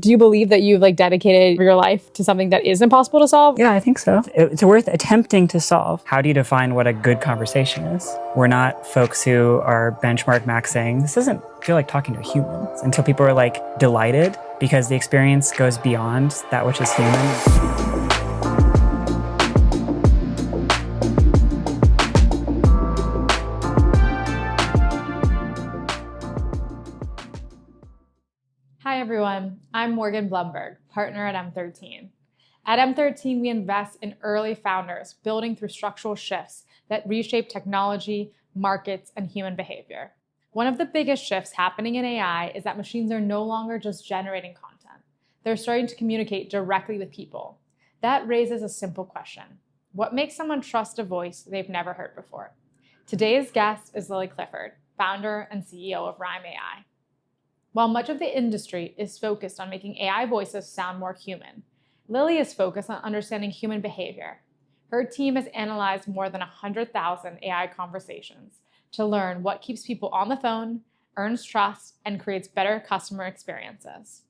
Do you believe that you've dedicated your life to something that is impossible to solve? Yeah, I think so. It's worth attempting to solve. How do you define what a good conversation is? We're not folks who are benchmark maxing. This doesn't feel like talking to humans until people are delighted because the experience goes beyond that which is human. Hi everyone, I'm Morgan Blumberg, partner at M13. At M13, we invest in early founders building through structural shifts that reshape technology, markets, and human behavior. One of the biggest shifts happening in AI is that machines are no longer just generating content. They're starting to communicate directly with people. That raises a simple question. What makes someone trust a voice they've never heard before? Today's guest is Lily Clifford, founder and CEO of Rime AI. While much of the industry is focused on making AI voices sound more human, Lily is focused on understanding human behavior. Her team has analyzed more than 100,000 AI conversations to learn what keeps people on the phone, earns trust, and creates better customer experiences.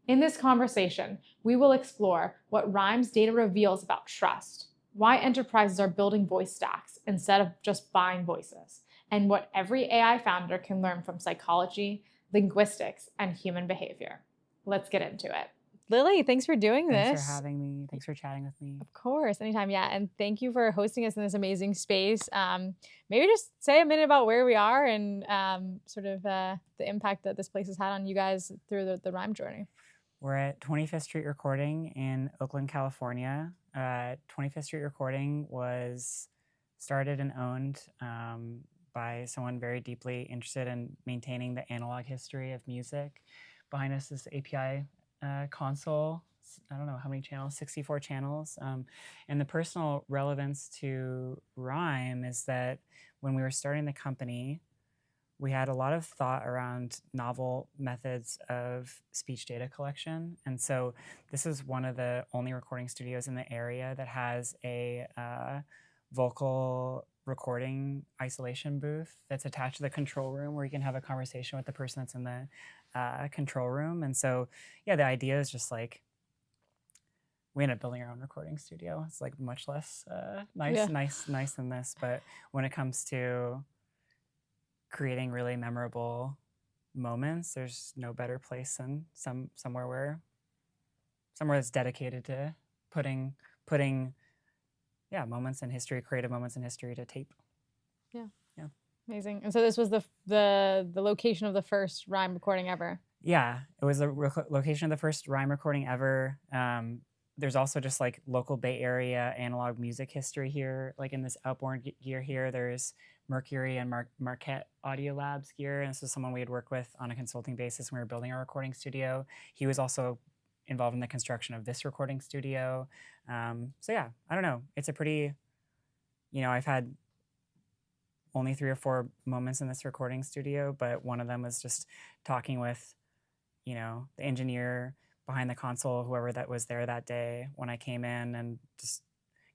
In this conversation, we will explore what Rime's data reveals about trust, why enterprises are building voice stacks instead of just buying voices, and what every AI founder can learn from psychology, linguistics, and human behavior. Let's get into it. Lily, thanks for doing this. Thanks for having me. Thanks for chatting with me. Of course, anytime. Yeah, and thank you for hosting us in this amazing space. Maybe just say a minute about where we are and the impact that this place has had on you guys through the Rime journey. We're at 25th Street Recording in Oakland, California. 25th Street Recording was started and owned by someone very deeply interested in maintaining the analog history of music. Behind us is the API console. I don't know how many channels, 64 channels. And the personal relevance to Rime is that when we were starting the company, we had a lot of thought around novel methods of speech data collection. And so this is one of the only recording studios in the area that has a vocal recording isolation booth that's attached to the control room where you can have a conversation with the person that's in the control room. And so, yeah, the idea is just we ended up building our own recording studio. It's much less nice than this. But when it comes to creating really memorable moments, there's no better place than somewhere that's dedicated to putting moments in history, creative moments in history to tape. Yeah. Amazing. And so this was the location of the first Rime recording ever. Yeah, it was the location of the first Rime recording ever. There's also just local Bay Area analog music history here. In this outboard gear here, there's Mercury and Marquette Audio Labs gear. And this is someone we had worked with on a consulting basis when we were building our recording studio. He was also involved in the construction of this recording studio. So yeah, I don't know. It's a pretty, I've had only 3 or 4 moments in this recording studio, but one of them was just talking with, the engineer behind the console, whoever that was there that day when I came in, and just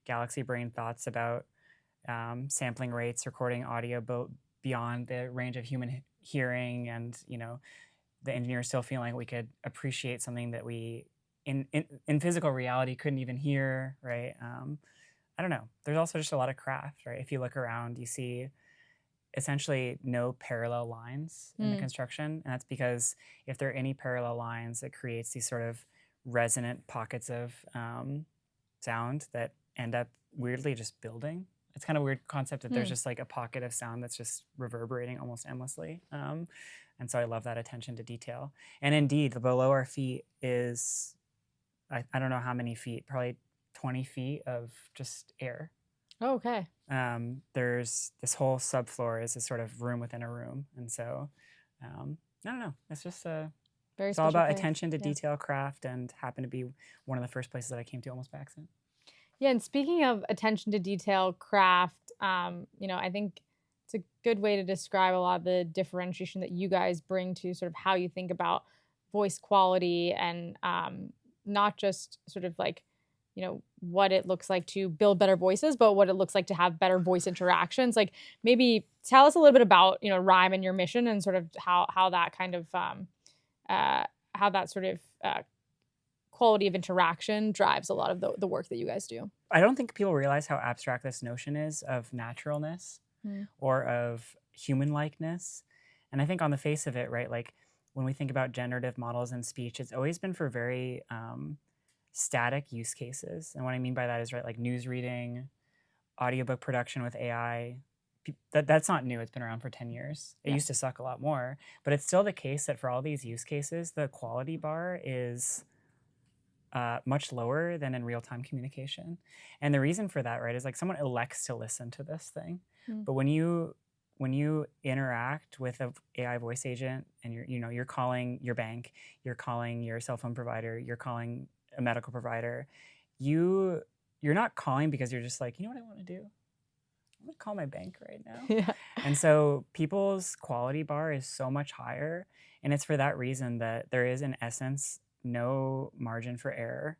galaxy brain thoughts about sampling rates, recording audio beyond the range of human hearing, and, the engineer still feeling like we could appreciate something that we in physical reality couldn't even hear, right? I don't know. There's also just a lot of craft, right? If you look around, you see essentially no parallel lines in the construction. And that's because if there are any parallel lines, it creates these sort of resonant pockets of sound that end up weirdly just building. It's kind of a weird concept that there's just a pocket of sound that's just reverberating almost endlessly. And so I love that attention to detail. And indeed, below our feet is, I don't know how many feet, probably 20 feet of just air. Oh, okay. There's this whole subfloor is a sort of room within a room. And so, I don't know. It's just it's all about attention to detail, craft, and happened to be one of the first places that I came to almost by accident. Yeah, and speaking of attention to detail, craft, I think it's a good way to describe a lot of the differentiation that you guys bring to sort of how you think about voice quality and not just sort of what it looks like to build better voices, but what it looks like to have better voice interactions. Maybe tell us a little bit about, Rime and your mission and sort of how that kind of how that sort of quality of interaction drives a lot of the work that you guys do. I don't think people realize how abstract this notion is of naturalness or of human likeness. And I think on the face of it, right, like when we think about generative models and speech, it's always been for very static use cases. And what I mean by that is, right, like news reading, audiobook production with AI. That's not new. It's been around for 10 years. It used to suck a lot more, but it's still the case that for all these use cases, the quality bar is much lower than in real-time communication. And the reason for that, right, is like someone elects to listen to this thing. But when you interact with an AI voice agent and you're calling your bank, you're calling your cell phone provider, you're calling a medical provider, you're not calling because you're just like, you know what I want to do? I'm gonna call my bank right now. Yeah. And so people's quality bar is so much higher. And it's for that reason that there is, in essence, no margin for error.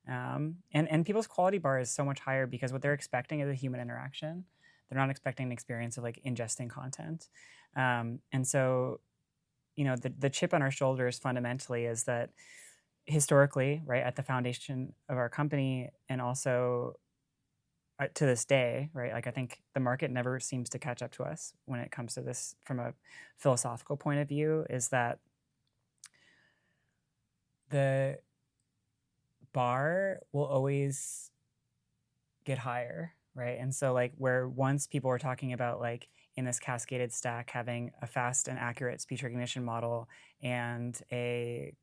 And people's quality bar is so much higher because what they're expecting is a human interaction. They're not expecting an experience of like ingesting content. And so, the chip on our shoulders fundamentally is that historically, right, at the foundation of our company and also to this day, right, like I think the market never seems to catch up to us when it comes to this from a philosophical point of view, is that the bar will always get higher, right? And so like where once people were talking about like in this cascaded stack having a fast and accurate speech recognition model and a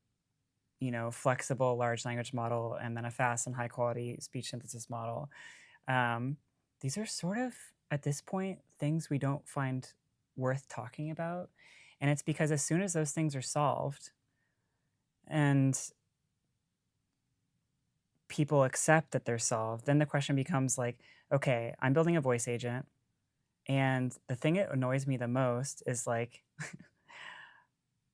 flexible large language model and then a fast and high quality speech synthesis model, these are sort of at this point things we don't find worth talking about. And it's because as soon as those things are solved and people accept that they're solved, then the question becomes like, okay, I'm building a voice agent, and the thing that annoys me the most is like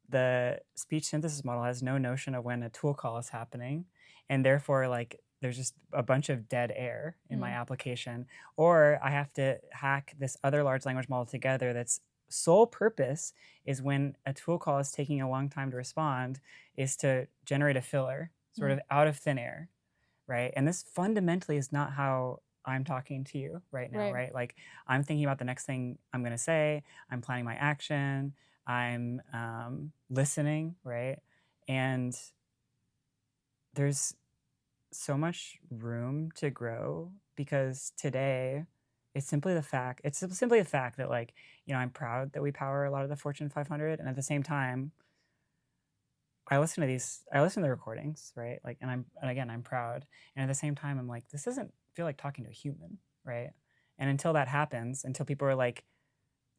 the speech synthesis model has no notion of when a tool call is happening, and therefore like there's just a bunch of dead air in my application, or I have to hack this other large language model together that's sole purpose is when a tool call is taking a long time to respond is to generate a filler sort of out of thin air, right? And this fundamentally is not how I'm talking to you right now, right? Like I'm thinking about the next thing I'm going to say, I'm planning my action, I'm listening, right? And there's so much room to grow because today it's simply the fact that like, I'm proud that we power a lot of the Fortune 500. And at the same time, I listen to the recordings, right? Like, and again, I'm proud. And at the same time, I'm like, this doesn't feel like talking to a human, right? And until that happens, until people are like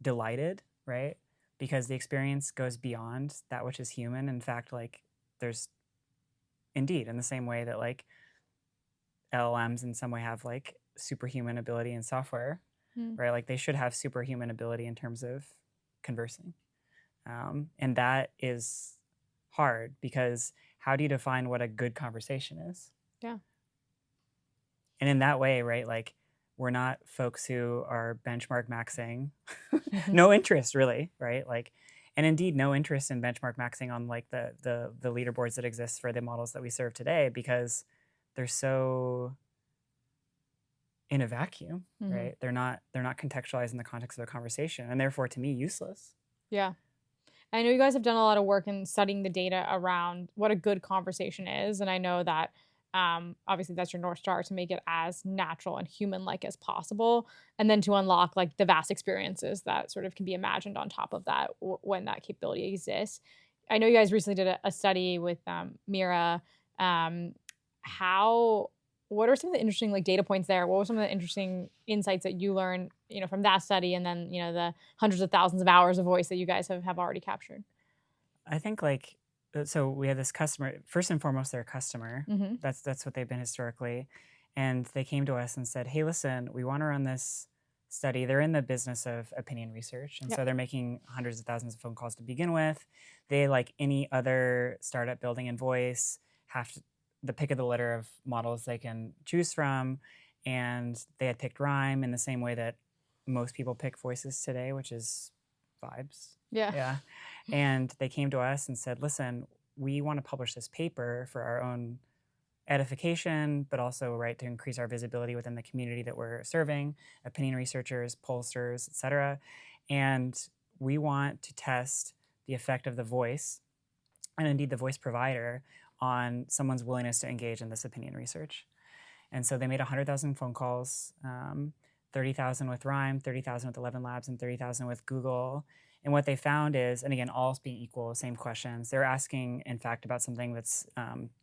delighted, right? Because the experience goes beyond that which is human. In fact, like there's indeed in the same way that like LLMs in some way have like superhuman ability in software, right? Like they should have superhuman ability in terms of conversing. And that is hard because how do you define what a good conversation is? Yeah. And in that way, right, like we're not folks who are benchmark maxing, no interest really, right? Like, and indeed no interest in benchmark maxing on like the leaderboards that exist for the models that we serve today because they're so in a vacuum, right? They're not contextualized in the context of a conversation and therefore to me useless. Yeah. I know you guys have done a lot of work in studying the data around what a good conversation is. And I know that obviously that's your North Star, to make it as natural and human-like as possible. And then to unlock like the vast experiences that sort of can be imagined on top of that when that capability exists. I know you guys recently did a study with Mira. What are some of the interesting like data points there? What were some of the interesting insights that you learned, from that study, and then the hundreds of thousands of hours of voice that you guys have already captured? I think like so we have this customer, first and foremost, they're a customer. That's what they've been historically, and they came to us and said, "Hey, listen, we want to run this study." They're in the business of opinion research, and so they're making hundreds of thousands of phone calls to begin with. They, like any other startup building in voice, have the pick of the litter of models they can choose from, and they had picked Rime in the same way that most people pick voices today, which is vibes. Yeah. And they came to us and said, listen, we want to publish this paper for our own edification, but also, right, to increase our visibility within the community that we're serving, opinion researchers, pollsters, et cetera. And we want to test the effect of the voice, and indeed the voice provider, on someone's willingness to engage in this opinion research. And so they made 100,000 phone calls, 30,000 with Rime, 30,000 with 11 Labs, and 30,000 with Google. And what they found is, and again, all being equal, same questions. They're asking, in fact, about something that's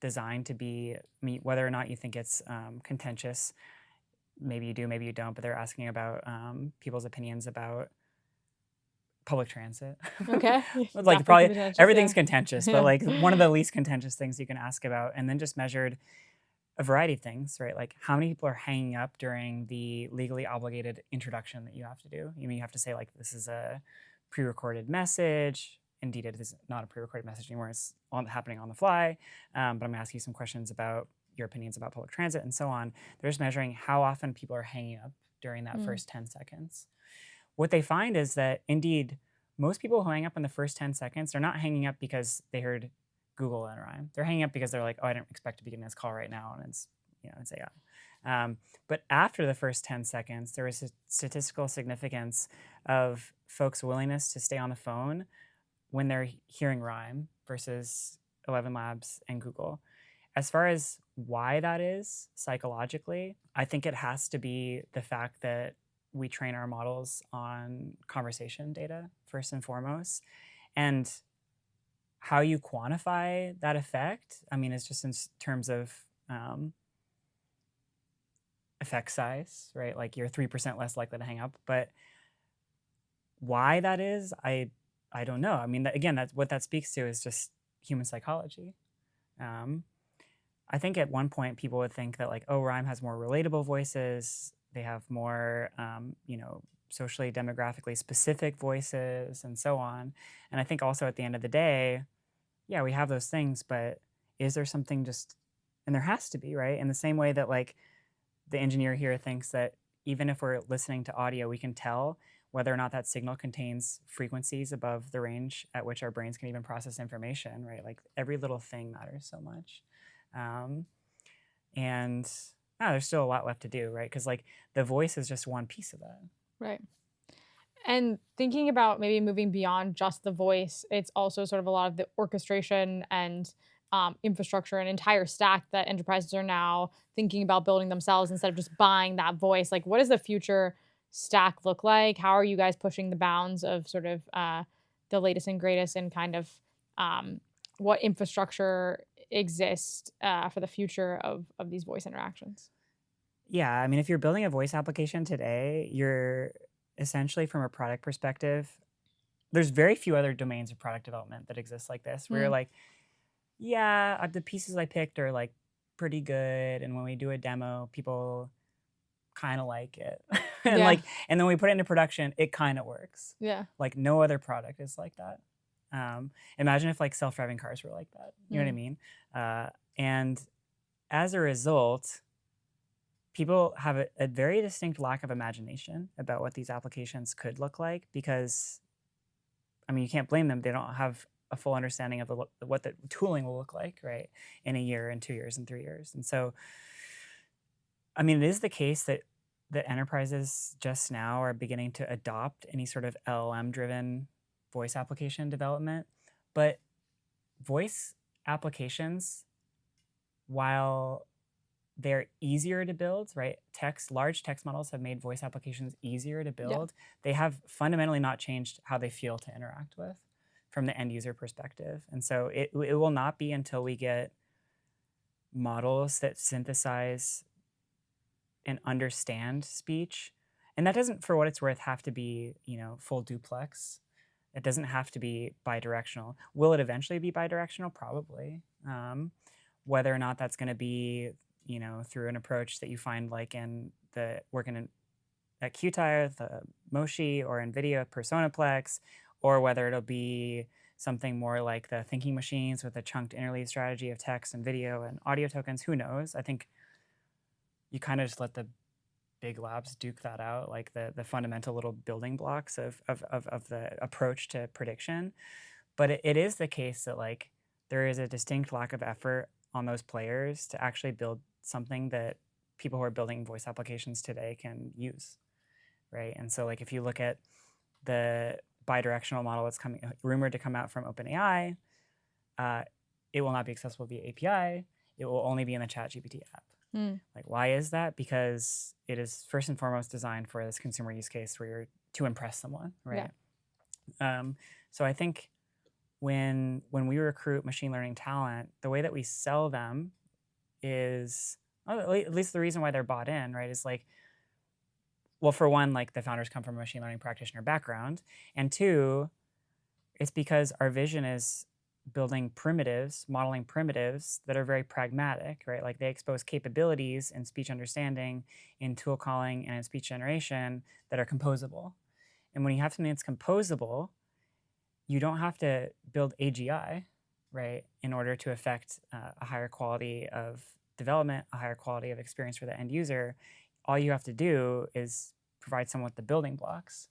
designed to be, I mean, whether or not you think it's contentious, maybe you do, maybe you don't, but they're asking about people's opinions about public transit. Okay. Like probably everything's contentious, but like one of the least contentious things you can ask about, and then just measured a variety of things, right? Like how many people are hanging up during the legally obligated introduction that you have to do. You mean you have to say like, this is a pre-recorded message. Indeed, it is not a pre-recorded message anymore. It's happening on the fly. But I'm gonna ask you some questions about your opinions about public transit and so on. They're just measuring how often people are hanging up during that first 10 seconds. What they find is that indeed, most people who hang up in the first 10 seconds, they're not hanging up because they heard Google and Rime. They're hanging up because they're like, oh, I didn't expect to be getting this call right now, and it's, it's AI. But after the first 10 seconds, there was a statistical significance of folks' willingness to stay on the phone when they're hearing Rime versus 11 Labs and Google. As far as why that is psychologically, I think it has to be the fact that we train our models on conversation data first and foremost. And how you quantify that effect, I mean, it's just in terms of effect size, right? Like you're 3% less likely to hang up. But why that is, I don't know. I mean, again, that's what that speaks to is just human psychology. I think at one point people would think that like, oh, Rime has more relatable voices. They have more, socially, demographically specific voices and so on. And I think also at the end of the day, yeah, we have those things, but is there something just, and there has to be, right? In the same way that like the engineer here thinks that even if we're listening to audio, we can tell whether or not that signal contains frequencies above the range at which our brains can even process information, right? Like every little thing matters so much. And there's still a lot left to do, right? Because like the voice is just one piece of that. Right. And thinking about maybe moving beyond just the voice, it's also sort of a lot of the orchestration and infrastructure and entire stack that enterprises are now thinking about building themselves instead of just buying that voice. Like, what does the future stack look like? How are you guys pushing the bounds of sort of the latest and greatest, and kind of what infrastructure exists for the future of these voice interactions? Yeah, I mean, if you're building a voice application today, you're essentially, from a product perspective, there's very few other domains of product development that exist like this, where you're like, yeah, the pieces I picked are like pretty good, and when we do a demo, people kind of like it. And Yeah. and then we put it into production, it kind of works. Yeah. Like no other product is like that. Imagine if like self-driving cars were like that. You know what I mean? And as a result, people have a very distinct lack of imagination about what these applications could look like, because, I mean, you can't blame them. They don't have a full understanding of what the tooling will look like, right, in a year and 2 years and 3 years. And so, I mean, it is the case that enterprises just now are beginning to adopt any sort of LLM-driven voice application development. But voice applications, while they're easier to build, right? Large text models have made voice applications easier to build. Yeah. They have fundamentally not changed how they feel to interact with from the end user perspective. And so it will not be until we get models that synthesize and understand speech. And that doesn't, for what it's worth, have to be, full duplex. It doesn't have to be bidirectional. Will it eventually be bidirectional? Probably. Whether or not that's going to be, through an approach that you find like in the working at Qtire, the Moshi, or NVIDIA Personaplex, or whether it'll be something more like the thinking machines with a chunked interleave strategy of text and video and audio tokens. Who knows? I think you kind of just let the big labs duke that out, like the fundamental little building blocks of the approach to prediction. But it is the case that like there is a distinct lack of effort on those players to actually build something that people who are building voice applications today can use, right? And so like if you look at the bidirectional model that's rumored to come out from OpenAI, it will not be accessible via API. It will only be in the ChatGPT app. Like, why is that? Because it is first and foremost designed for this consumer use case where you're to impress someone, right? So I think when we recruit machine learning talent, the way that we sell them is, at least the reason why they're bought in, right, is like, well, for one, like the founders come from a machine learning practitioner background, and two, it's because our vision is building primitives, modeling primitives that are very pragmatic, right? Like they expose capabilities in speech understanding, in tool calling, and in speech generation that are composable. And when you have something that's composable, you don't have to build AGI, right, in order to affect a higher quality of development, a higher quality of experience for the end user. All you have to do is provide someone with the building blocks.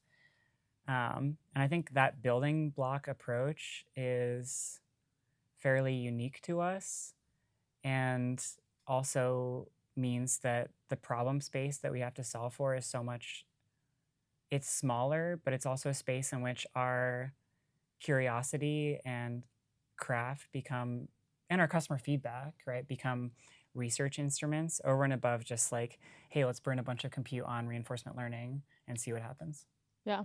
And I think that building block approach is fairly unique to us, and also means that the problem space that we have to solve for is so much, it's smaller, but it's also a space in which our curiosity and craft become, and our customer feedback, right, become research instruments over and above just like, hey, let's burn a bunch of compute on reinforcement learning and see what happens. Yeah.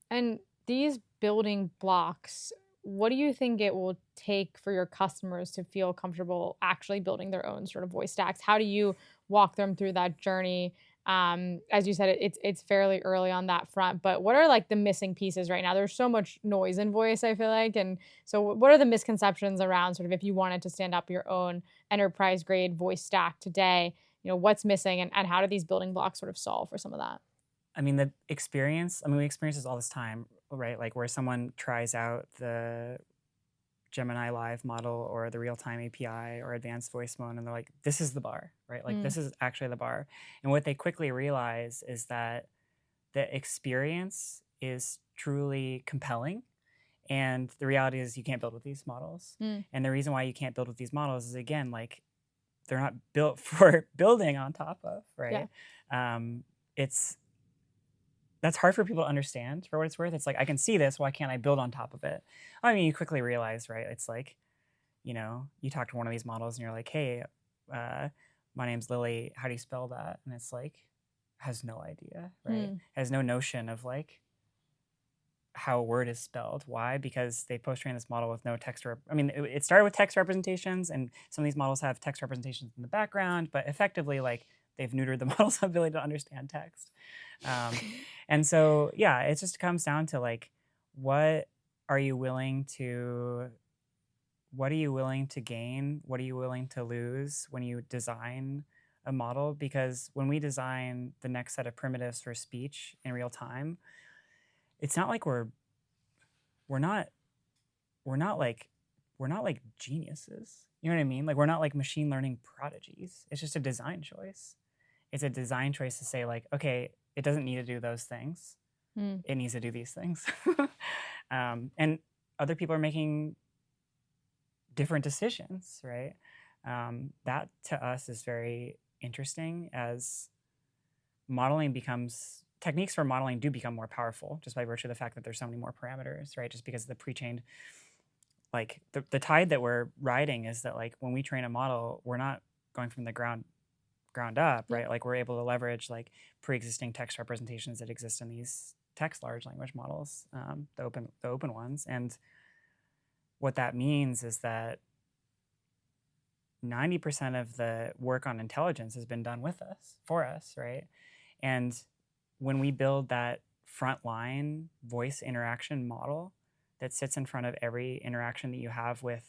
And these building blocks, what do you think it will take for your customers to feel comfortable actually building their own sort of voice stacks? How do you walk them through that journey? As you said, it's fairly early on that front, but what are like the missing pieces right now? There's so much noise in voice, I feel like. And so what are the misconceptions around sort of if you wanted to stand up your own enterprise grade voice stack today, what's missing and how do these building blocks sort of solve for some of that? I mean, we experience this all this time, right? Like where someone tries out the Gemini Live model or the real-time API or advanced voice mode, and they're like, this is the bar, right? Like this is actually the bar. And what they quickly realize is that the experience is truly compelling. And the reality is you can't build with these models. And the reason why you can't build with these models is, again, like they're not built for building on top of, right? Yeah. That's hard for people to understand, for what it's worth. It's like, I can see this, why can't I build on top of it? I mean, you quickly realize, right? It's like, you talk to one of these models and you're like, hey, my name's Lily, how do you spell that? And it's like, has no idea, right? Has no notion of like how a word is spelled. Why? Because they post-trained this model with no text. It started with text representations, and some of these models have text representations in the background, but effectively, like, they've neutered the model's ability to understand text. And so, yeah, it just comes down to like, what are you willing to gain? What are you willing to lose when you design a model? Because when we design the next set of primitives for speech in real time, it's not like we're not like geniuses. You know what I mean? Like, we're not like machine learning prodigies. It's just a design choice. It's a design choice to say like, okay, it doesn't need to do those things. It needs to do these things. And other people are making different decisions, right? That to us is very interesting, as techniques for modeling do become more powerful just by virtue of the fact that there's so many more parameters, right? Just because of the pre-trained, like the tide that we're riding is that like when we train a model, we're not going from the ground up, right? Like we're able to leverage like pre-existing text representations that exist in these text large language models, the open ones. And what that means is that 90% of the work on intelligence has been done for us, right? And when we build that frontline voice interaction model that sits in front of every interaction that you have with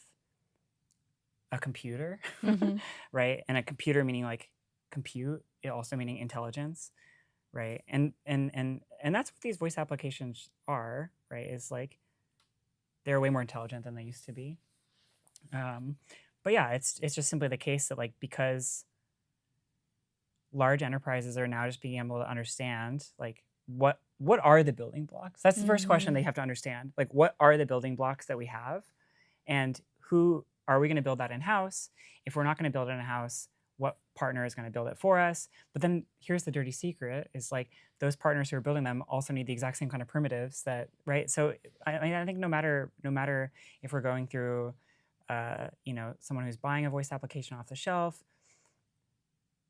a computer, right? And a computer meaning like compute, it also meaning intelligence, right? And that's what these voice applications are, right? Is like they're way more intelligent than they used to be. But yeah, it's just simply the case that like, because large enterprises are now just being able to understand like what are the building blocks. That's the first question they have to understand. Like, what are the building blocks that we have, and who are we going to build that in-house? If we're not going to build it in-house, what partner is going to build it for us? But then here's the dirty secret, is like those partners who are building them also need the exact same kind of primitives that, right? So I think no matter if we're going through, someone who's buying a voice application off the shelf,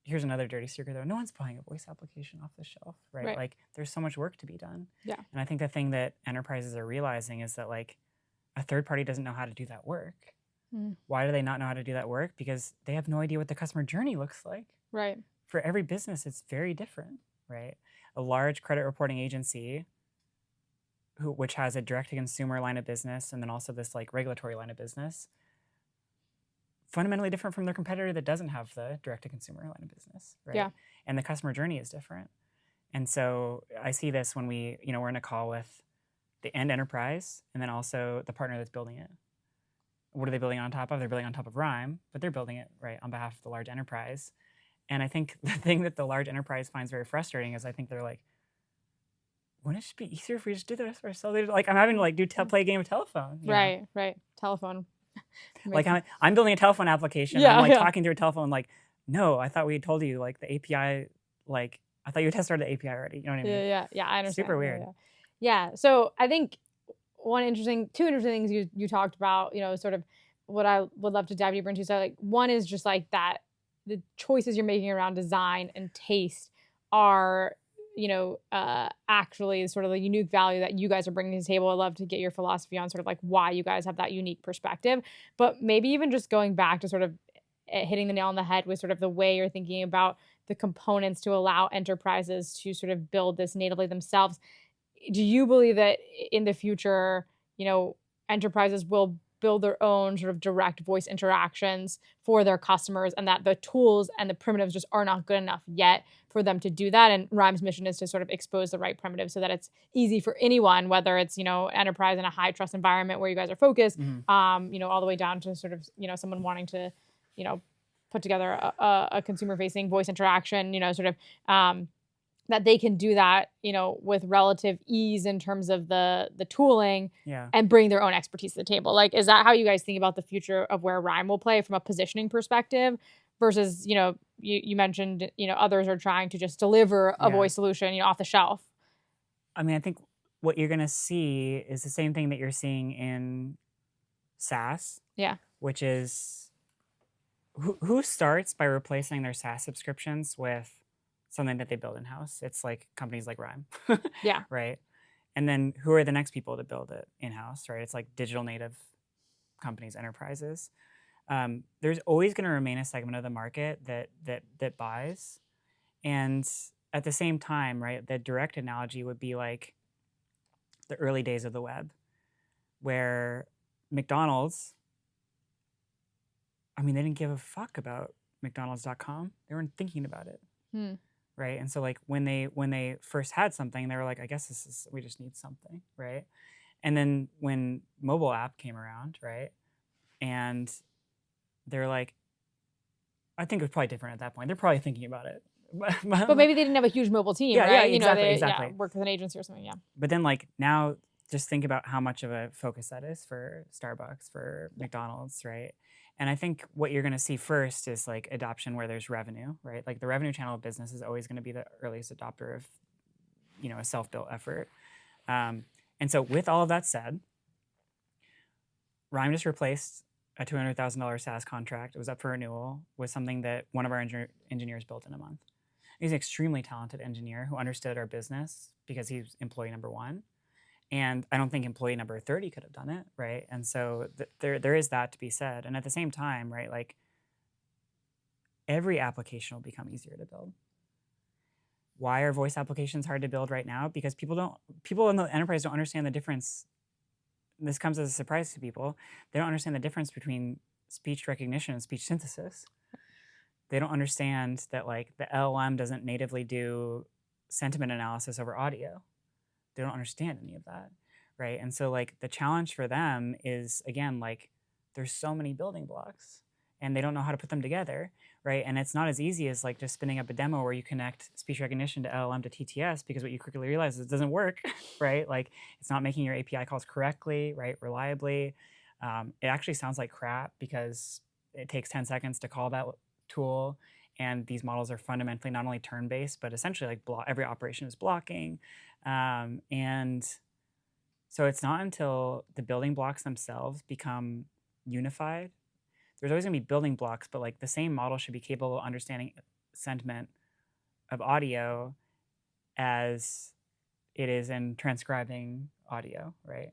here's another dirty secret though, no one's buying a voice application off the shelf, right? Like there's so much work to be done. Yeah. And I think the thing that enterprises are realizing is that like a third party doesn't know how to do that work. Why do they not know how to do that work? Because they have no idea what the customer journey looks like. Right. For every business, it's very different, right? A large credit reporting agency which has a direct-to-consumer line of business and then also this like regulatory line of business, fundamentally different from their competitor that doesn't have the direct-to-consumer line of business, right? Yeah. And the customer journey is different. And so I see this when we're in a call with the end enterprise and then also the partner that's building it. What are they building on top of? They're building on top of Rime, but they're building it right on behalf of the large enterprise. And I think the thing that the large enterprise finds very frustrating is I think they're like, wouldn't it just be easier if we just did the rest of ourselves? Like I'm having to like play a game of telephone. Right. Telephone. Like I'm building a telephone application. Yeah, I'm like talking through a telephone. Like, no, I thought we had told you like the API. Like I thought you had tested the API already. You know what I mean? Yeah. I understand. Super weird. Yeah. So I think two interesting things you talked about. Sort of what I would love to dive deeper into. So like one is just like that the choices you're making around design and taste are actually sort of the unique value that you guys are bringing to the table. I'd love to get your philosophy on sort of like why you guys have that unique perspective, but maybe even just going back to sort of hitting the nail on the head with sort of the way you're thinking about the components to allow enterprises to sort of build this natively themselves. Do you believe that in the future, enterprises will build their own sort of direct voice interactions for their customers and that the tools and the primitives just are not good enough yet for them to do that? And Rime's mission is to sort of expose the right primitives so that it's easy for anyone, whether it's, enterprise in a high trust environment where you guys are focused, all the way down to sort of, someone wanting to, put together a consumer facing voice interaction, sort of, that they can do that, with relative ease in terms of the tooling and bring their own expertise to the table. Like, is that how you guys think about the future of where Rime will play from a positioning perspective versus, you mentioned, others are trying to just deliver a voice solution, off the shelf? I mean, I think what you're going to see is the same thing that you're seeing in SaaS. Yeah. Which is who starts by replacing their SaaS subscriptions with something that they build in-house? It's like companies like Rime. Right? And then who are the next people to build it in-house, right? It's like digital native companies, enterprises. There's always going to remain a segment of the market that buys. And at the same time, right, the direct analogy would be like the early days of the web, where McDonald's, I mean, they didn't give a fuck about McDonald's.com. They weren't thinking about it. Right. And so like when they first had something, they were like, I guess we just need something. Right. And then when mobile app came around, right, and they're like, I think it was probably different at that point. They're probably thinking about it. But maybe they didn't have a huge mobile team, right? Yeah, exactly. Yeah, work with an agency or something, But then like now just think about how much of a focus that is for Starbucks, for McDonald's, right? And I think what you're going to see first is like adoption where there's revenue, right? Like the revenue channel of business is always going to be the earliest adopter of, a self-built effort. And so with all of that said, Rime just replaced a $200,000 SaaS contract. It was up for renewal with something that one of our engineers built in a month. He's an extremely talented engineer who understood our business because he's employee number 1. And I don't think employee number 30 could have done it, right? And so there is that to be said. And at the same time, right, like every application will become easier to build. Why are voice applications hard to build right now? Because people in the enterprise don't understand the difference. This comes as a surprise to people. They don't understand the difference between speech recognition and speech synthesis. They don't understand that like the LLM doesn't natively do sentiment analysis over audio. They don't understand any of that, right? And so like the challenge for them is, again, like there's so many building blocks and they don't know how to put them together, right? And it's not as easy as like just spinning up a demo where you connect speech recognition to LLM to TTS, because what you quickly realize is it doesn't work, right? Like it's not making your API calls correctly, right, reliably. It actually sounds like crap because it takes 10 seconds to call that tool. And these models are fundamentally not only turn-based, but essentially like every operation is blocking. And so it's not until the building blocks themselves become unified. There's always gonna be building blocks, but like the same model should be capable of understanding sentiment of audio as it is in transcribing audio, right?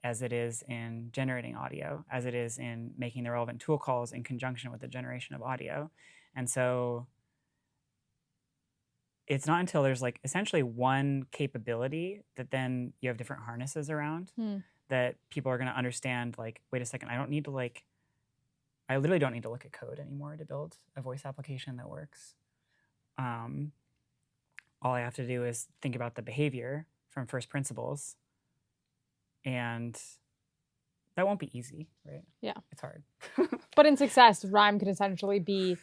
As it is in generating audio, as it is in making the relevant tool calls in conjunction with the generation of audio. And so it's not until there's like essentially one capability that then you have different harnesses around that people are going to understand, like, wait a second, I literally don't need to look at code anymore to build a voice application that works. All I have to do is think about the behavior from first principles, and that won't be easy, right? Yeah. It's hard. But in success, Rime can essentially be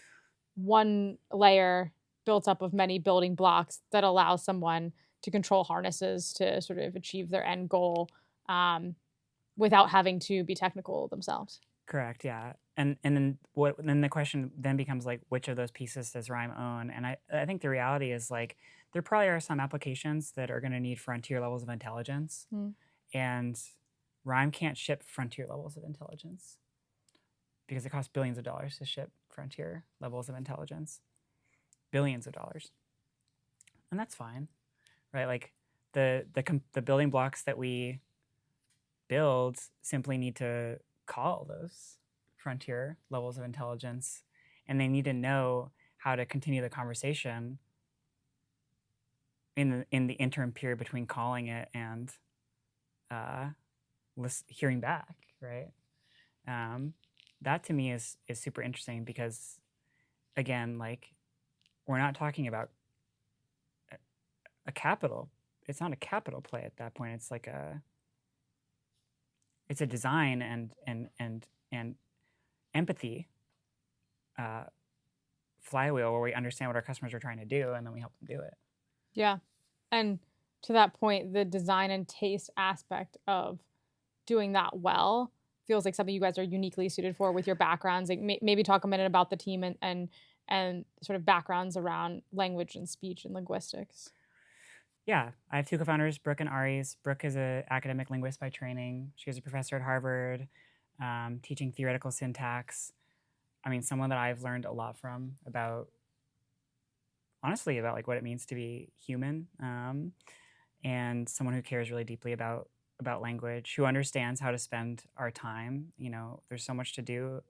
one layer built up of many building blocks that allows someone to control harnesses to sort of achieve their end goal without having to be technical themselves. Correct, yeah. And then the question then becomes like, which of those pieces does Rime own? And I think the reality is like there probably are some applications that are going to need frontier levels of intelligence, and Rime can't ship frontier levels of intelligence because it costs billions of dollars to ship frontier levels of intelligence. Billions of dollars. And that's fine, right? Like the building blocks that we build simply need to call those frontier levels of intelligence, and they need to know how to continue the conversation in the interim period between calling it and hearing back, right? That to me is super interesting because, again, like we're not talking about a capital. It's not a capital play at that point. It's like it's a design and empathy flywheel where we understand what our customers are trying to do, and then we help them do it. Yeah. And to that point, the design and taste aspect of doing that well feels like something you guys are uniquely suited for with your backgrounds. Like maybe talk a minute about the team and sort of backgrounds around language and speech and linguistics. Yeah, I have two co-founders, Brooke and Aries. Brooke is an academic linguist by training. She was a professor at Harvard, teaching theoretical syntax. I mean, someone that I've learned a lot from honestly, about like what it means to be human, and someone who cares really deeply about language, who understands how to spend our time. You know, there's so much to do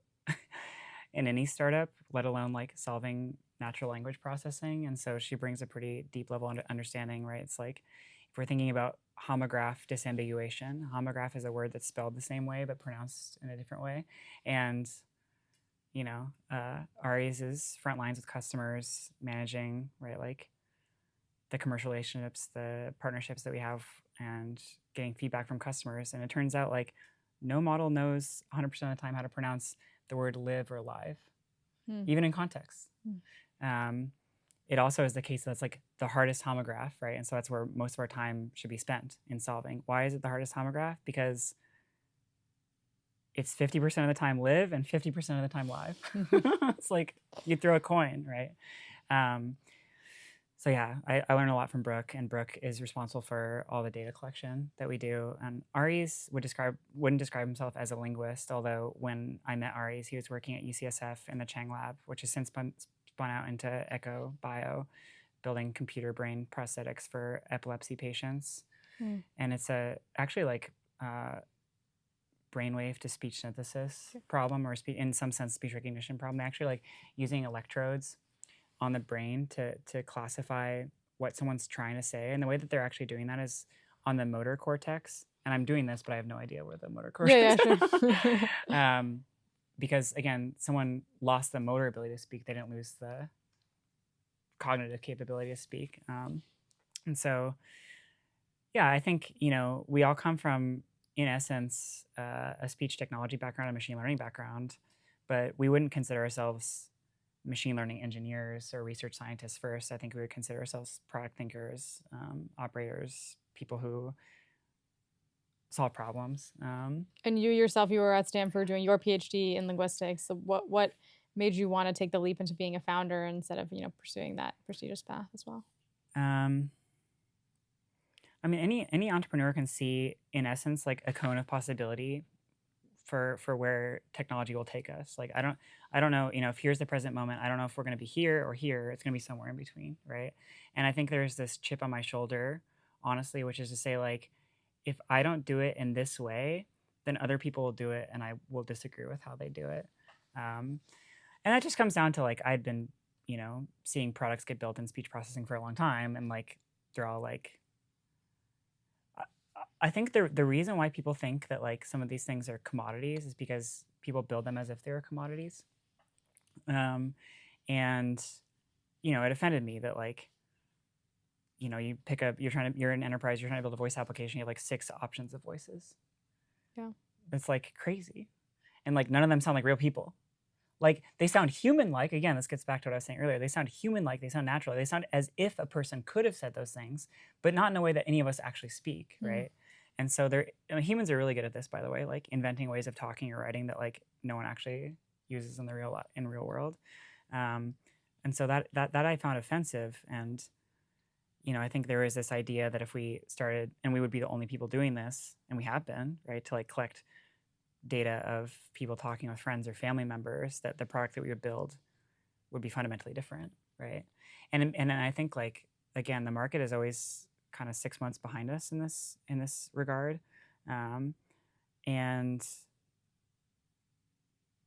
in any startup, let alone like solving natural language processing. And so she brings a pretty deep level of understanding, right? It's like if we're thinking about homograph disambiguation, homograph is a word that's spelled the same way but pronounced in a different way. And you know, Aries is front lines with customers, managing, right, like the commercial relationships, the partnerships that we have, and getting feedback from customers. And it turns out like no model knows 100% of the time how to pronounce the word live or live, even in context. It also is the case that's like the hardest homograph, right? And so that's where most of our time should be spent in solving. Why is it the hardest homograph? Because it's 50% of the time live and 50% of the time live. It's like you throw a coin, right? So yeah, I learned a lot from Brooke, and Brooke is responsible for all the data collection that we do. And Aries wouldn't describe himself as a linguist, although when I met Aries, he was working at UCSF in the Chang Lab, which has since spun out into Echo Bio, building computer brain prosthetics for epilepsy patients. And it's actually like brainwave to speech synthesis problem, or in some sense speech recognition problem. They're actually like using electrodes on the brain to classify what someone's trying to say. And the way that they're actually doing that is on the motor cortex. And I'm doing this, but I have no idea where the motor cortex is. Yeah, sure. Because again, someone lost the motor ability to speak. They didn't lose the cognitive capability to speak. And so, yeah, I think, you know, we all come from, in essence, a speech technology background, a machine learning background, but we wouldn't consider ourselves machine learning engineers or research scientists first. I think we would consider ourselves product thinkers, operators, people who solve problems. And you yourself, you were at Stanford doing your PhD in linguistics. So what made you want to take the leap into being a founder instead of, pursuing that prestigious path as well? I mean, any entrepreneur can see, in essence, like a cone of possibility for where technology will take us. Like, I don't know, if here's the present moment, I don't know if we're going to be here or here. It's going to be somewhere in between, right? And I think there's this chip on my shoulder, honestly, which is to say, like, if I don't do it in this way, then other people will do it, and I will disagree with how they do it. And that just comes down to, like, I'd been, seeing products get built in speech processing for a long time, and like they're all like, I think the reason why people think that like some of these things are commodities is because people build them as if they were commodities. And it offended me that, like, you pick up, you're an enterprise, you're trying to build a voice application, you have like 6 options of voices. Yeah. It's like crazy. And like none of them sound like real people. Like, they sound human-like. Again, this gets back to what I was saying earlier. They sound human-like, they sound natural. They sound as if a person could have said those things, but not in a way that any of us actually speak, right? And so humans are really good at this, by the way, like inventing ways of talking or writing that like no one actually uses in the real world. And so that I found offensive. And I think there is this idea that if we started, and we would be the only people doing this, and we have been, right, to like collect data of people talking with friends or family members, that the product that we would build would be fundamentally different, right? And I think, like, again, the market is always kind of 6 months behind us in this regard, and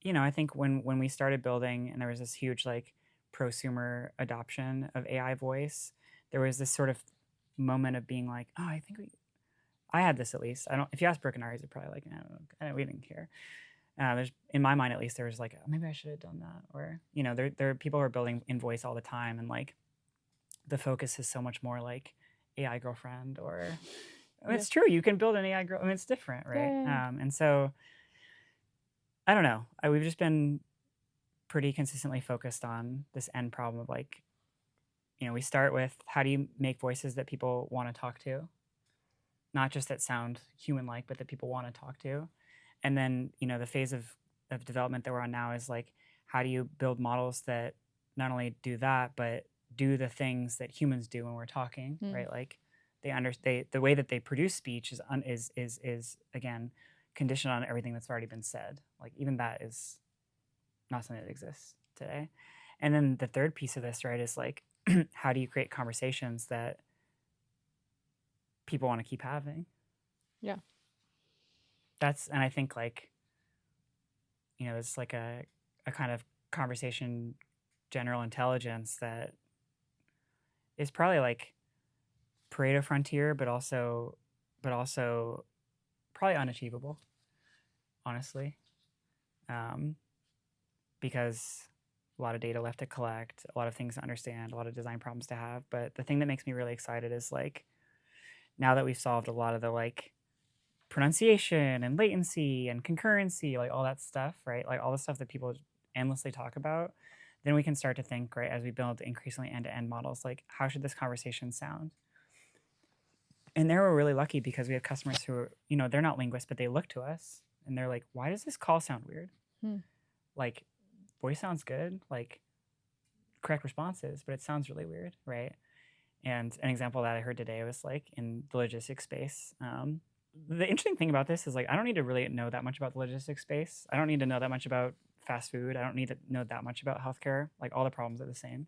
I think when we started building, and there was this huge like prosumer adoption of AI voice, there was this sort of moment of being like, oh, I had this, at least. If you ask Brooke and Ari's, they're probably like, we didn't care. There's, in my mind at least, there was like, oh, maybe I should have done that. Or, there are people who are building in voice all the time, and like the focus is so much more like AI girlfriend, or it's true, you can build an AI girl. I mean, it's different, right? Yeah. And so I don't know. We've just been pretty consistently focused on this end problem of like, we start with, how do you make voices that people want to talk to? Not just that sound human-like, but that people want to talk to. And then, the phase of development that we're on now is like, how do you build models that not only do that, but do the things that humans do when we're talking, right? Like, the way that they produce speech is again conditioned on everything that's already been said. Like, even that is not something that exists today. And then the third piece of this, right, is like, how do you create conversations that people want to keep having? Yeah. And I think, like, it's like a kind of conversation general intelligence that is probably like Pareto frontier, but also probably unachievable, honestly, because a lot of data left to collect, a lot of things to understand, a lot of design problems to have. But the thing that makes me really excited is like, now that we've solved a lot of the like pronunciation and latency and concurrency, like all that stuff, right? Like all the stuff that people endlessly talk about, then we can start to think, right, as we build increasingly end-to-end models, like, how should this conversation sound? And there we're really lucky, because we have customers who are, they're not linguists, but they look to us and they're like, why does this call sound weird? Like, voice sounds good, like correct responses, but it sounds really weird, right? And an example that I heard today was like in the logistics space. The interesting thing about this is, like, I don't need to really know that much about the logistics space. I don't need to know that much about fast food. I don't need to know that much about healthcare. Like, all the problems are the same,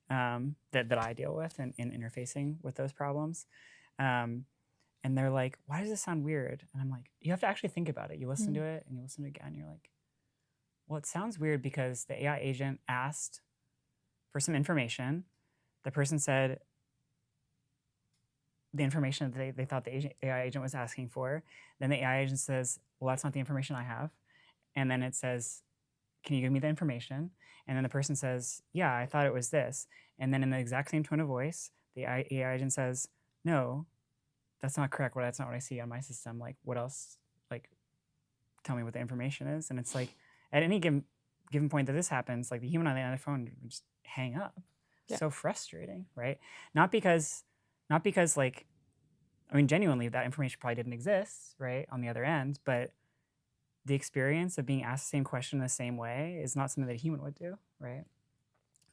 that I deal with in interfacing with those problems. And they're like, why does this sound weird? And I'm like, you have to actually think about it. You listen to it and you listen to it again. You're like, well, it sounds weird because the AI agent asked for some information. The person said the information that they thought the AI agent was asking for. Then the AI agent says, well, that's not the information I have. And then it says, can you give me the information? And then the person says, yeah, I thought it was this. And then in the exact same tone of voice, the AI agent says, no, that's not correct. That's not what I see on my system. Like, what else? Like, tell me what the information is. And it's like, at any given point that this happens, like, the human on the other phone would just hang up. Yeah. So frustrating, right? Not because like, I mean, genuinely, that information probably didn't exist, right, on the other end, but the experience of being asked the same question in the same way is not something that a human would do, right?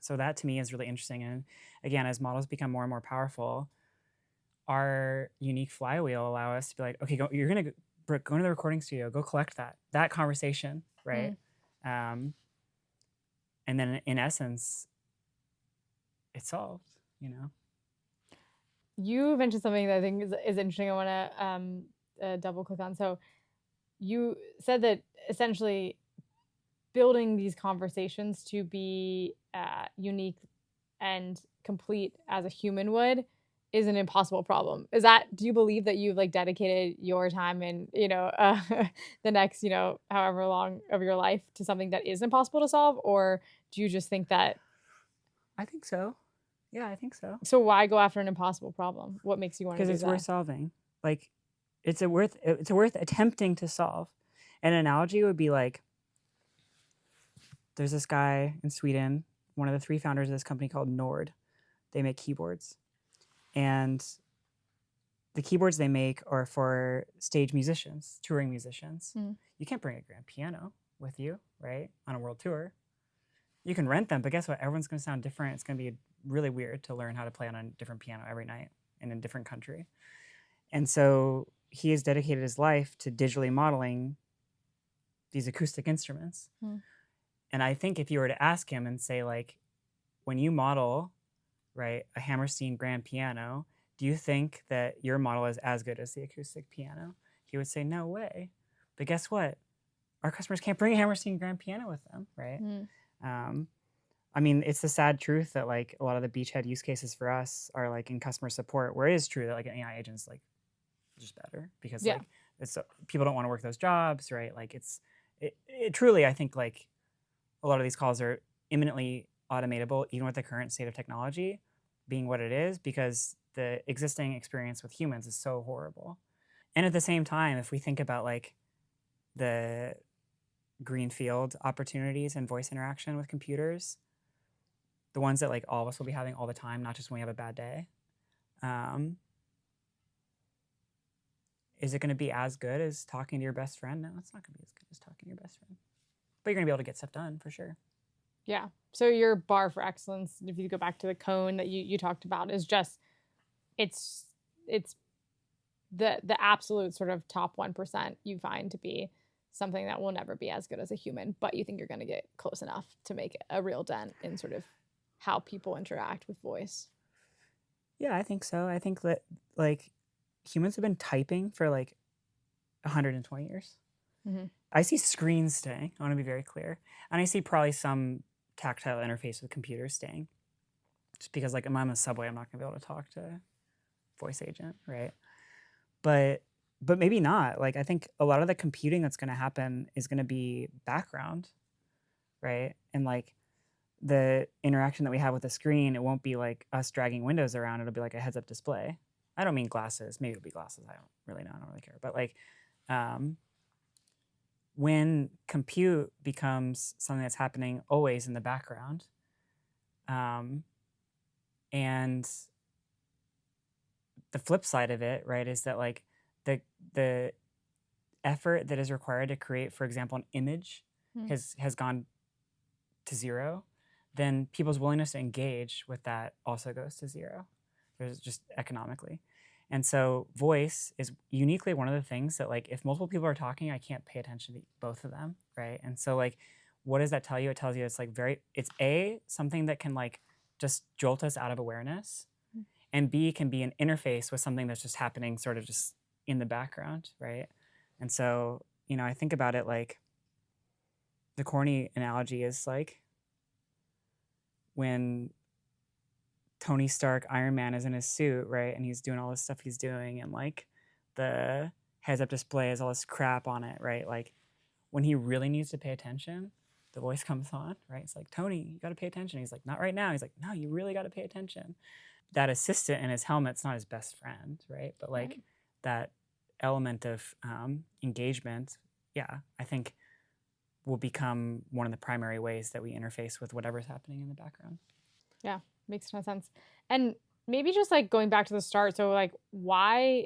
So that to me is really interesting. And again, as models become more and more powerful, our unique flywheel allow us to be like, okay, you're gonna go into the recording studio, go collect that conversation, right? And then in essence, it's solved, you know. You mentioned something that I think is interesting. I want to double click on. So you said that essentially building these conversations to be unique and complete as a human would is an impossible problem. Do you believe that you've like dedicated your time and, the next, however long of your life to something that is impossible to solve? Or do you just think that? I think so. Yeah, I think so. So why go after an impossible problem? What makes you want to do that? Because it's worth solving. Like, it's worth attempting to solve. An analogy would be like, there's this guy in Sweden, one of the 3 founders of this company called Nord. They make keyboards. And the keyboards they make are for stage musicians, touring musicians. You can't bring a grand piano with you, right, on a world tour. You can rent them, but guess what? Everyone's going to sound different. It's going to be really weird to learn how to play on a different piano every night in a different country. And so he has dedicated his life to digitally modeling these acoustic instruments. And I think if you were to ask him and say, like, when you model, right, a Hammerstein grand piano, do you think that your model is as good as the acoustic piano? He would say, no way. But guess what? Our customers can't bring a Hammerstein grand piano with them, right? I mean, it's the sad truth that like a lot of the beachhead use cases for us are like in customer support, where it is true that like an AI agent's like just better because like it's people don't want to work those jobs, right? Like it truly, I think like a lot of these calls are imminently automatable, even with the current state of technology being what it is, because the existing experience with humans is so horrible. And at the same time, if we think about like the greenfield opportunities and voice interaction with computers, the ones that like all of us will be having all the time, not just when we have a bad day, is it going to be as good as talking to your best friend? No, it's not going to be as good as talking to your best friend. But you're going to be able to get stuff done for sure. Yeah. So your bar for excellence, if you go back to the cone that you talked about, is just it's the absolute sort of top 1% you find to be something that will never be as good as a human, but you think you're going to get close enough to make a real dent in sort of how people interact with voice. Yeah, I think so. I think that like humans have been typing for like 120 years. I see screens staying. I want to be very clear. And I see probably some tactile interface with computers staying. Just because like if I'm on the subway, I'm not going to be able to talk to a voice agent, right? But maybe not. Like I think a lot of the computing that's going to happen is going to be background, right? And like the interaction that we have with the screen, it won't be like us dragging windows around. It'll be like a heads-up display. I don't mean glasses. Maybe it'll be glasses. I don't really know. I don't really care. But like when compute becomes something that's happening always in the background, and the flip side of it, right, is that like the effort that is required to create, for example, an image has gone to zero, then people's willingness to engage with that also goes to zero. There's just economically. And so voice is uniquely one of the things that like if multiple people are talking, I can't pay attention to both of them, right? And so like what does that tell you? It tells you it's like it's A, something that can like just jolt us out of awareness, and B, can be an interface with something that's just happening sort of just in the background, right? And so, you know, I think about it like the corny analogy is like when Tony Stark, Iron Man, is in his suit, right? And he's doing all this stuff he's doing, and like the heads-up display has all this crap on it, right? Like when he really needs to pay attention, the voice comes on, right? It's like, Tony, you got to pay attention. He's like, not right now. He's like, no, you really got to pay attention. That assistant in his helmet's not his best friend, right? But like that element of engagement, yeah, I think will become one of the primary ways that we interface with whatever's happening in the background. Yeah, makes a ton of sense. And maybe just like going back to the start, so like why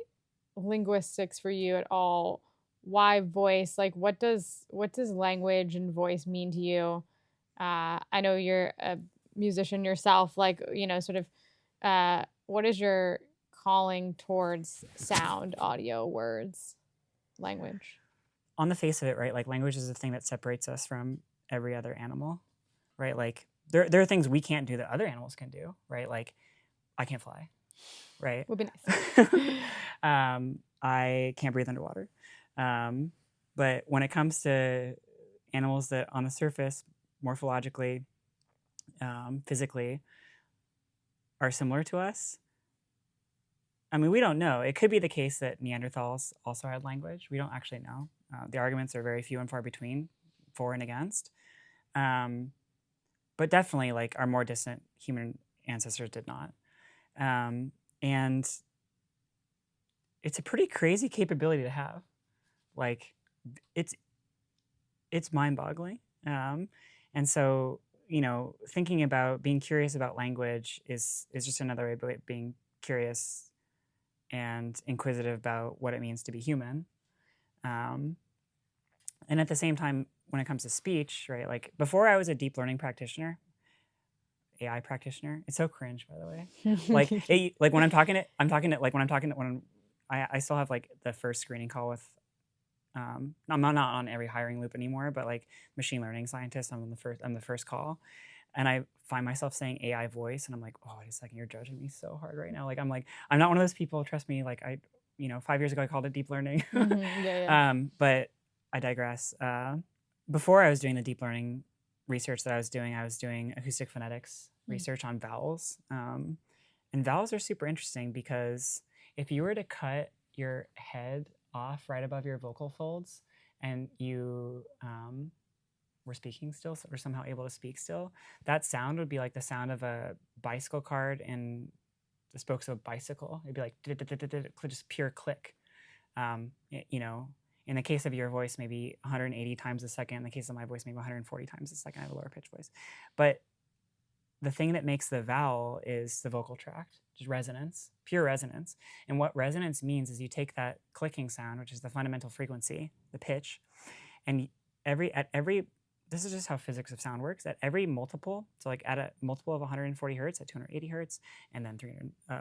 linguistics for you at all. Why voice? Like, what does language and voice mean to you? I know you're a musician yourself. Like, sort of, what is your calling towards sound, audio, words, language? On the face of it, right? Like language is the thing that separates us from every other animal, right? Like there are things we can't do that other animals can do, right? Like I can't fly, right? Would be nice. I can't breathe underwater. But when it comes to animals that on the surface, morphologically, physically, are similar to us, I mean, we don't know. It could be the case that Neanderthals also had language. We don't actually know. The arguments are very few and far between, for and against. But definitely, like our more distant human ancestors did not. And it's a pretty crazy capability to have. Like, it's mind-boggling. And so, thinking about being curious about language is just another way of being curious and inquisitive about what it means to be human. And at the same time, when it comes to speech, right? Like before I was a deep learning practitioner, AI practitioner. It's so cringe, by the way. Like when I still have like the first screening call with, I'm not on every hiring loop anymore, but like machine learning scientists, I'm the first call. And I find myself saying AI voice, and I'm like, oh, wait a second, you're judging me so hard right now. Like, I'm not one of those people. Trust me. Like, 5 years ago, I called it deep learning. Yeah. But I digress. Before I was doing the deep learning research that I was doing acoustic phonetics research on vowels. And vowels are super interesting because if you were to cut your head off right above your vocal folds, and you were speaking still, or somehow able to speak still, that sound would be like the sound of a bicycle card in the spokes of a bicycle. It'd be like just pure click. In the case of your voice, maybe 180 times a second. In the case of my voice, maybe 140 times a second. I have a lower pitch voice. But the thing that makes the vowel is the vocal tract, just resonance, pure resonance. And what resonance means is you take that clicking sound, which is the fundamental frequency, the pitch, and this is just how physics of sound works. At every multiple, so like at a multiple of 140 hertz, at 280 hertz, and then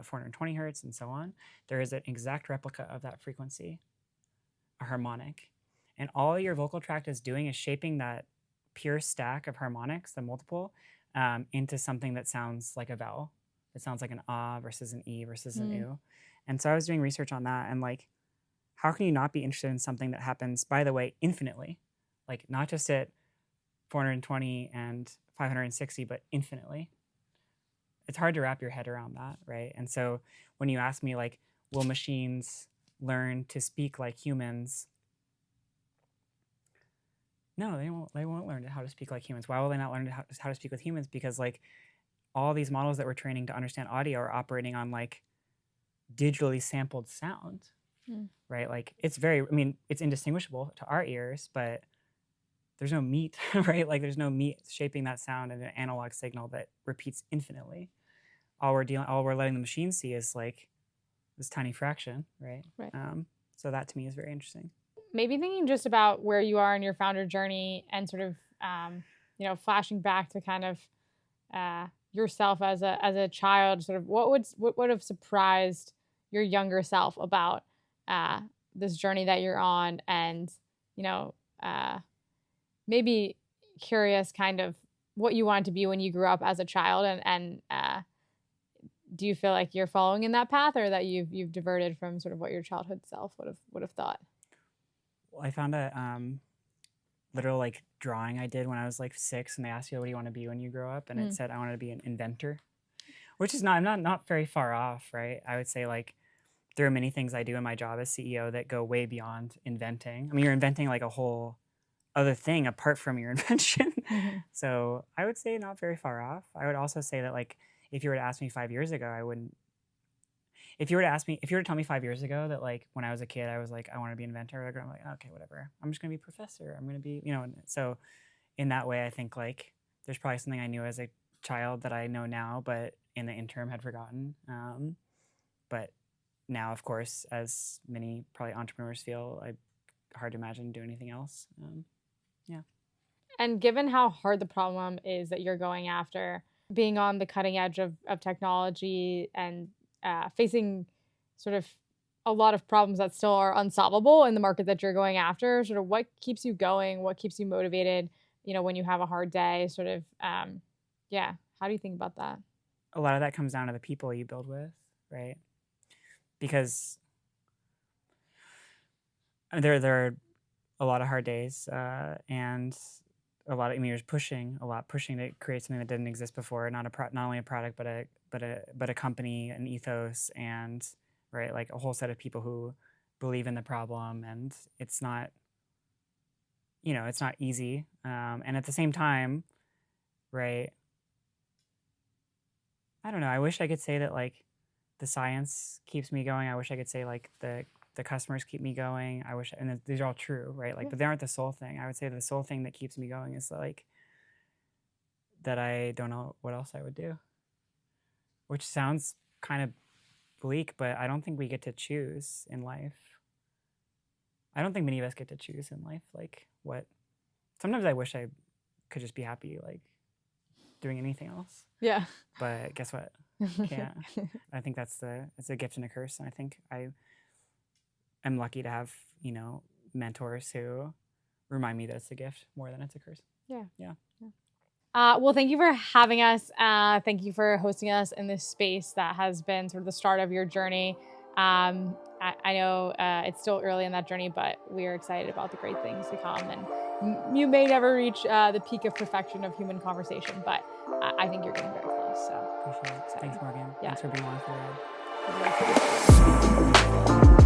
420 hertz, and so on, there is an exact replica of that frequency, a harmonic. And all your vocal tract is doing is shaping that pure stack of harmonics, the multiple, into something that sounds like a vowel. It sounds like an ah versus an e versus an u. And so I was doing research on that, and like, how can you not be interested in something that happens, by the way, infinitely? Like not just at 420 and 560, but infinitely. It's hard to wrap your head around that, right? And so when you ask me, like, will machines learn to speak like humans? No, they won't learn how to speak like humans. Why will they not learn how to speak with humans? Because like all these models that we're training to understand audio are operating on like digitally sampled sound, right? Like it's indistinguishable to our ears, but there's no meat, right? Like there's no meat shaping that sound in an analog signal that repeats infinitely. All we're letting the machine see is like this tiny fraction, right? So that to me is very interesting. Maybe thinking just about where you are in your founder journey and sort of, flashing back to kind of yourself as a child, sort of what would have surprised your younger self about this journey that you're on, and maybe curious kind of what you wanted to be when you grew up as a child, and do you feel like you're following in that path, or that you've diverted from sort of what your childhood self would have thought? Well, I found a literal like drawing I did when I was like 6, and they asked you, what do you want to be when you grow up? And it said I wanted to be an inventor, which is not very far off, right? I would say like there are many things I do in my job as CEO that go way beyond inventing. I mean, you're inventing like a whole other thing apart from your invention. So I would say not very far off. I would also say that like if you were to ask me 5 years ago, I wouldn't. If you were to tell me 5 years ago that like when I was a kid, I was like, I want to be an inventor, I'm like, okay, whatever. I'm just gonna be a professor. I'm gonna be, So in that way, I think like there's probably something I knew as a child that I know now, but in the interim had forgotten. But now, of course, as many probably entrepreneurs feel, hard to imagine doing anything else. Yeah. And given how hard the problem is that you're going after, being on the cutting edge of technology and facing sort of a lot of problems that still are unsolvable in the market that you're going after, sort of what keeps you going? What keeps you motivated, when you have a hard day, sort of, yeah. How do you think about that? A lot of that comes down to the people you build with, right? Because there are a lot of hard days, and a lot of you're pushing to create something that didn't exist before, not only a product, but a company, an ethos, and right, like a whole set of people who believe in the problem, and it's not easy, and at the same time, right, I don't know, I wish I could say that like the science keeps me going. I wish I could say like the customers keep me going. I wish, and these are all true, right? Like, but they aren't the sole thing. I would say the sole thing that keeps me going is like that I don't know what else I would do, which sounds kind of bleak, but I don't think we get to choose in life. I don't think many of us get to choose in life. Like what? Sometimes I wish I could just be happy, like doing anything else. Yeah. But guess what? Can't. I think it's a gift and a curse. And I think I'm lucky to have, mentors who remind me that it's a gift more than it's a curse. Yeah. Yeah. Well, thank you for having us. Thank you for hosting us in this space that has been sort of the start of your journey. I know it's still early in that journey, but we are excited about the great things to come. And you may never reach the peak of perfection of human conversation, but I think you're getting very close. So appreciate it. Thanks, Morgan. Yeah. Thanks for being on for